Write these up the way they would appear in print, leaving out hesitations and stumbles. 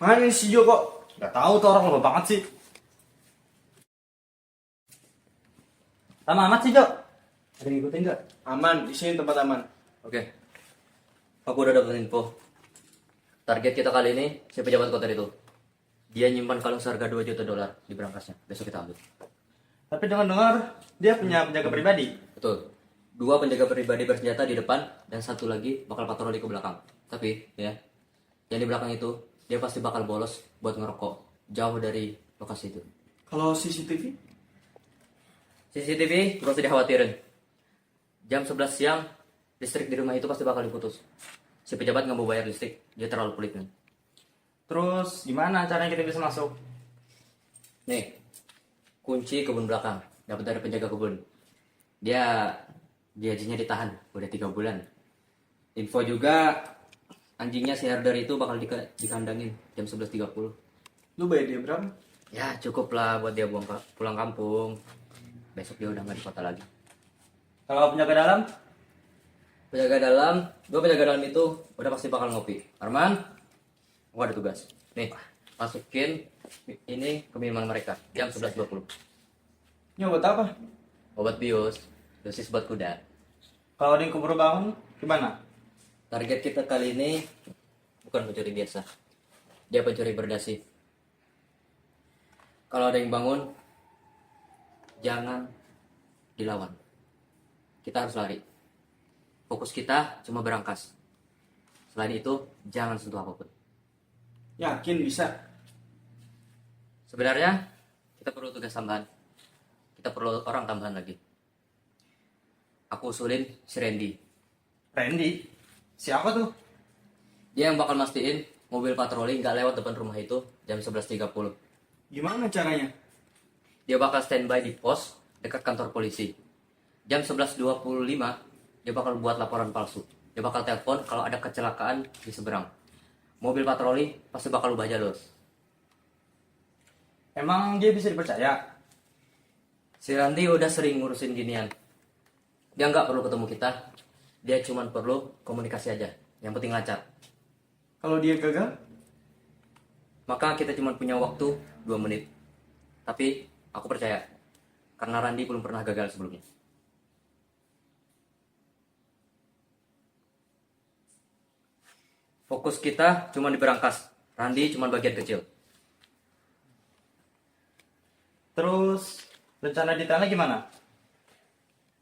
Mana si Jo kok? Gak tahu tuh orang lama banget sih. Lama amat sih Jo. Ada yang ngikutin nggak? Aman, di sini tempat aman. Oke, aku udah dapat info. Target kita kali ini si pejabat kota itu. Dia nyimpan kalung seharga 2 juta dolar di berangkasnya. Besok kita ambil. Tapi dengar-dengar dia punya penjaga pribadi. Betul. 2 penjaga pribadi bersenjata di depan dan 1 lagi bakal patroli ke belakang. Tapi ya, yang di belakang itu dia pasti bakal bolos buat ngerokok jauh dari lokasi itu. Kalau CCTV? CCTV gak usah dikhawatirin. Jam 11 siang listrik di rumah itu pasti bakal diputus. Si pejabat nggak mau bayar listrik, dia terlalu pelit nih. Terus gimana caranya kita bisa masuk? Nih, kunci kebun belakang dapat dari penjaga kebun. Dia ditahan udah 3 bulan. Info juga anjingnya si herder itu bakal dikandangin jam 11.30. Lu bayar dia berapa? Ya cukup lah buat dia pulang kampung. Besok dia udah nggak di kota lagi. Kalau penjaga dalam? Dua penjaga dalam itu udah pasti bakal ngopi. Arman, gua ada tugas. Nih, masukin ini ke minuman mereka jam 11.20. Ini obat apa? Obat bius, dosis buat kuda. Kalau ada yang keburu bangun, gimana? Target kita kali ini bukan pencuri biasa. Dia pencuri berdasi. Kalau ada yang bangun, jangan dilawan. Kita harus lari. Fokus kita cuma berangkas. Selain itu, jangan sentuh apapun. Yakin bisa? Sebenarnya, kita perlu tugas tambahan. Kita perlu orang tambahan lagi. Aku usulin si Randy. Randy? Siapa tuh? Dia yang bakal mastiin mobil patroli nggak lewat depan rumah itu jam 11.30. Gimana caranya? Dia bakal standby di pos dekat kantor polisi. Jam 11.25, dia bakal buat laporan palsu. Dia bakal telepon kalau ada kecelakaan di seberang. Mobil patroli pasti bakal ubah jalur. Emang dia bisa dipercaya? Si Randy udah sering ngurusin ginian. Dia nggak perlu ketemu kita. Dia cuma perlu komunikasi aja. Yang penting lancar. Kalau dia gagal? Maka kita cuma punya waktu 2 menit. Tapi aku percaya. Karena Randy belum pernah gagal sebelumnya. Fokus kita cuma di berangkas. Randy cuma bagian kecil. Terus rencana detailnya gimana?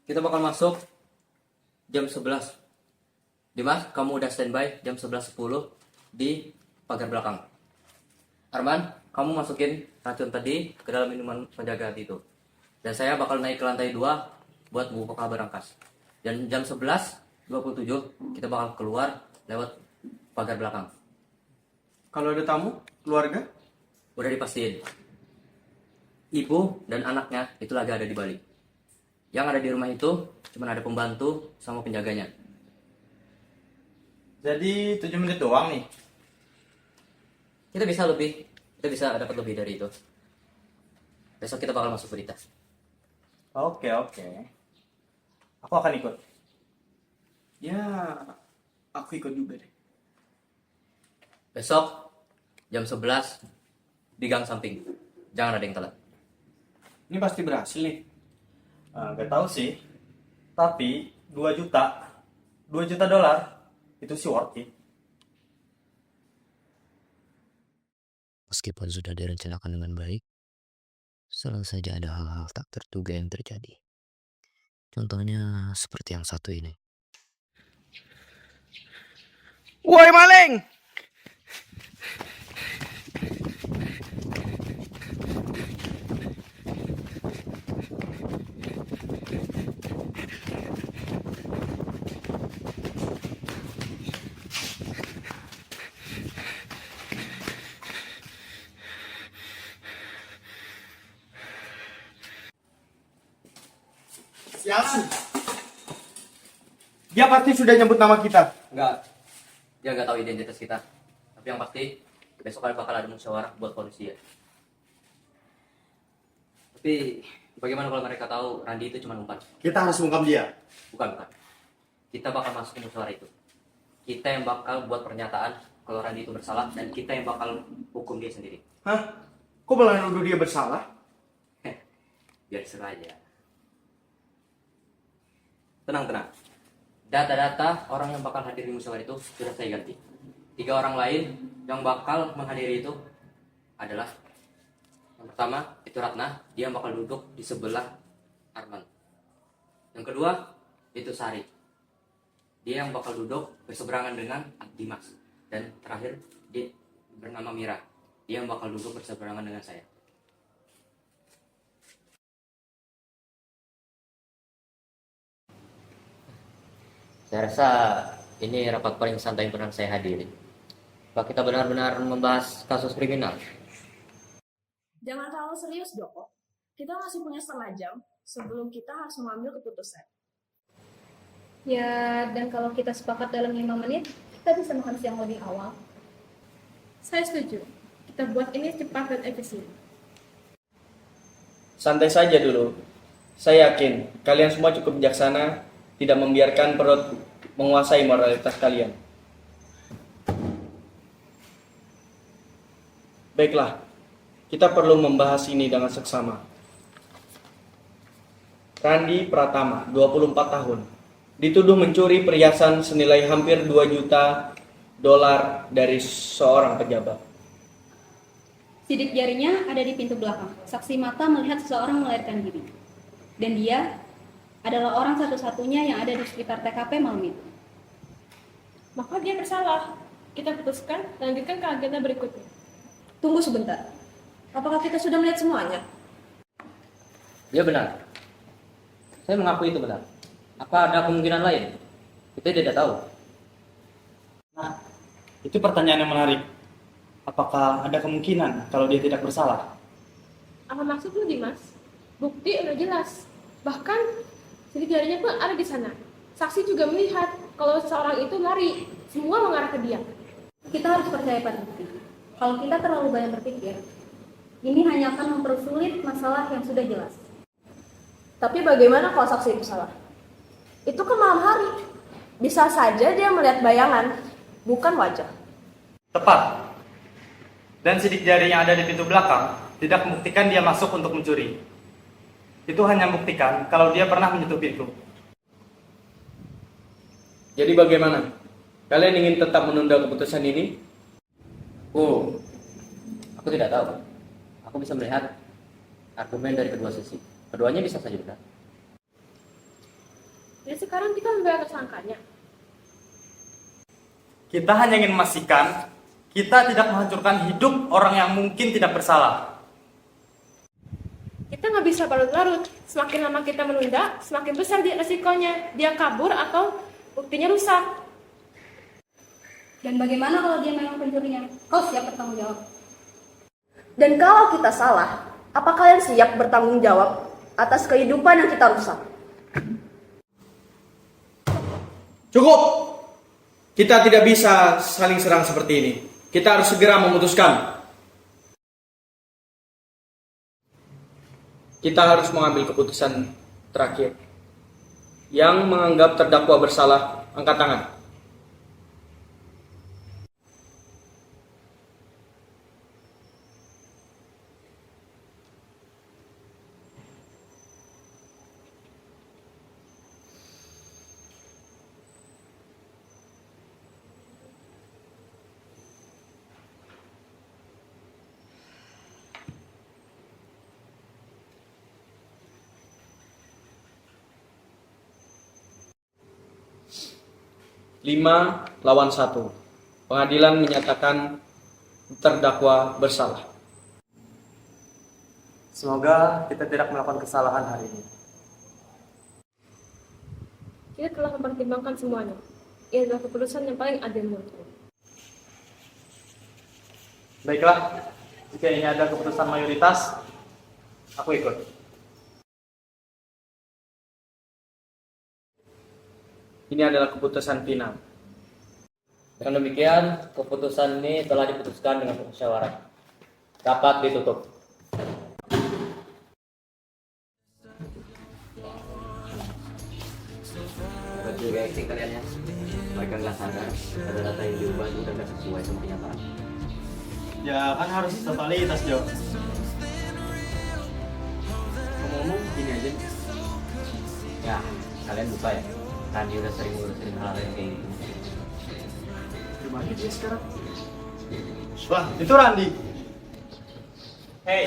Kita bakal masuk jam 11. Dimas, kamu udah standby jam 11.10 di pagar belakang. Arman, kamu masukin racun tadi ke dalam minuman penjaga itu. Dan saya bakal naik ke lantai 2 buat buka berangkas. Dan jam 11.27 kita bakal keluar lewat pagar belakang. Kalau ada tamu? Keluarga? Udah dipastiin. Ibu dan anaknya itu lagi ada di Bali. Yang ada di rumah itu cuma ada pembantu sama penjaganya. Jadi 7 menit doang nih. Kita bisa dapat lebih dari itu. Besok kita bakal masuk berita. Oke. Aku akan ikut. Ya, aku ikut juga deh. Besok jam 11 di gang samping. Jangan ada yang telat. Ini pasti berhasil nih. Gak tahu sih. Tapi 2 juta dolar itu sih worth it. Meskipun sudah direncanakan dengan baik, selalu saja ada hal-hal tak terduga yang terjadi. Contohnya seperti yang satu ini. Woi maling! Sialan! Dia pasti sudah nyebut nama kita. Enggak. Dia nggak tahu identitas kita. Tapi yang pasti besok bakal ada musyawarah buat polisi ya. Tapi bagaimana kalau mereka tahu Randy itu cuma umpan? Kita harus ungkap dia. Bukan. Kita bakal masuk ke musyawarah itu. Kita yang bakal buat pernyataan kalau Randy itu bersalah dan kita yang bakal hukum dia sendiri. Hah? Kok malah nuduh dia bersalah? Biar seru aja. Tenang. Data-data orang yang bakal hadir di musyawarah itu sudah saya ganti. 3 orang lain yang bakal menghadiri itu adalah yang pertama itu Ratna, dia bakal duduk di sebelah Arman. Yang kedua itu Sari, dia yang bakal duduk berseberangan dengan Dimas. Dan terakhir dia bernama Mira, dia yang bakal duduk berseberangan dengan saya. Saya rasa ini rapat paling santai yang pernah saya hadiri. Pak, kita benar-benar membahas kasus kriminal. Jangan terlalu serius, Doko. Kita masih punya setengah jam sebelum kita harus mengambil keputusan. Ya, dan kalau kita sepakat dalam 5 menit, kita bisa makan siang lebih awal. Saya setuju. Kita buat ini cepat dan efisien. Santai saja dulu. Saya yakin kalian semua cukup bijaksana, tidak membiarkan perut menguasai moralitas kalian. Baiklah, kita perlu membahas ini dengan seksama. Randy Pratama, 24 tahun, dituduh mencuri perhiasan senilai hampir 2 juta dolar dari seorang pejabat. Sidik jarinya ada di pintu belakang. Saksi mata melihat seseorang melarikan diri. Dan dia adalah orang satu-satunya yang ada di sekitar TKP malam itu. Maka dia bersalah. Kita putuskan lanjutkan ke agenda berikutnya. Tunggu sebentar. Apakah kita sudah melihat semuanya? Ya benar. Saya mengakui itu benar. Apa ada kemungkinan lain? Kita tidak tahu. Nah, itu pertanyaan yang menarik. Apakah ada kemungkinan kalau dia tidak bersalah? Apa maksud lu, Dimas? Bukti udah jelas. Bahkan sidik jarinya pun ada di sana. Saksi juga melihat kalau seorang itu lari. Semua mengarah ke dia. Kita harus percaya pada bukti. Kalau kita terlalu banyak berpikir, ini hanya akan mempersulit masalah yang sudah jelas. Tapi bagaimana kalau saksi itu salah? Itu kan malam hari. Bisa saja dia melihat bayangan, bukan wajah. Tepat. Dan sidik jari yang ada di pintu belakang tidak membuktikan dia masuk untuk mencuri. Itu hanya membuktikan kalau dia pernah menyentuh pintu. Jadi bagaimana? Kalian ingin tetap menunda keputusan ini? Oh, aku tidak tahu. Aku bisa melihat argumen dari kedua sisi. Keduanya bisa saja benar. Jadi sekarang kita membela tersangkanya. Kita hanya ingin memastikan kita tidak menghancurkan hidup orang yang mungkin tidak bersalah. Kita nggak bisa larut-larut. Semakin lama kita menunda, semakin besar dia resikonya. Dia kabur atau buktinya rusak. Dan bagaimana kalau dia memang pencurinya? Kau siap bertanggung jawab? Dan kalau kita salah, apa kalian siap bertanggung jawab atas kehidupan yang kita rusak? Cukup! Kita tidak bisa saling serang seperti ini. Kita harus segera memutuskan. Kita harus mengambil keputusan terakhir. Yang menganggap terdakwa bersalah, angkat tangan. Lima lawan 1. Pengadilan menyatakan terdakwa bersalah. Semoga kita tidak melakukan kesalahan hari ini. Kita telah mempertimbangkan semuanya. Ini adalah keputusan yang paling adil menurutku. Baiklah, jika ini ada keputusan mayoritas, aku ikut. Ini adalah keputusan final. Dengan demikian, keputusan ini telah diputuskan dengan musyawarah. Rapat ditutup. Jaga acting kalian ya. Mereka nggak sadar ada data yang diubah itu udah nggak sesuai sama kenyataan. Ya kan harus totalitas, Jo. Ngomong-ngomong gini aja nih. Ya, kalian lupa ya. Randi udah sering ngurusin hal yang kayak gitu. Gimana dia sekarang? Wah, itu Randi. Hey.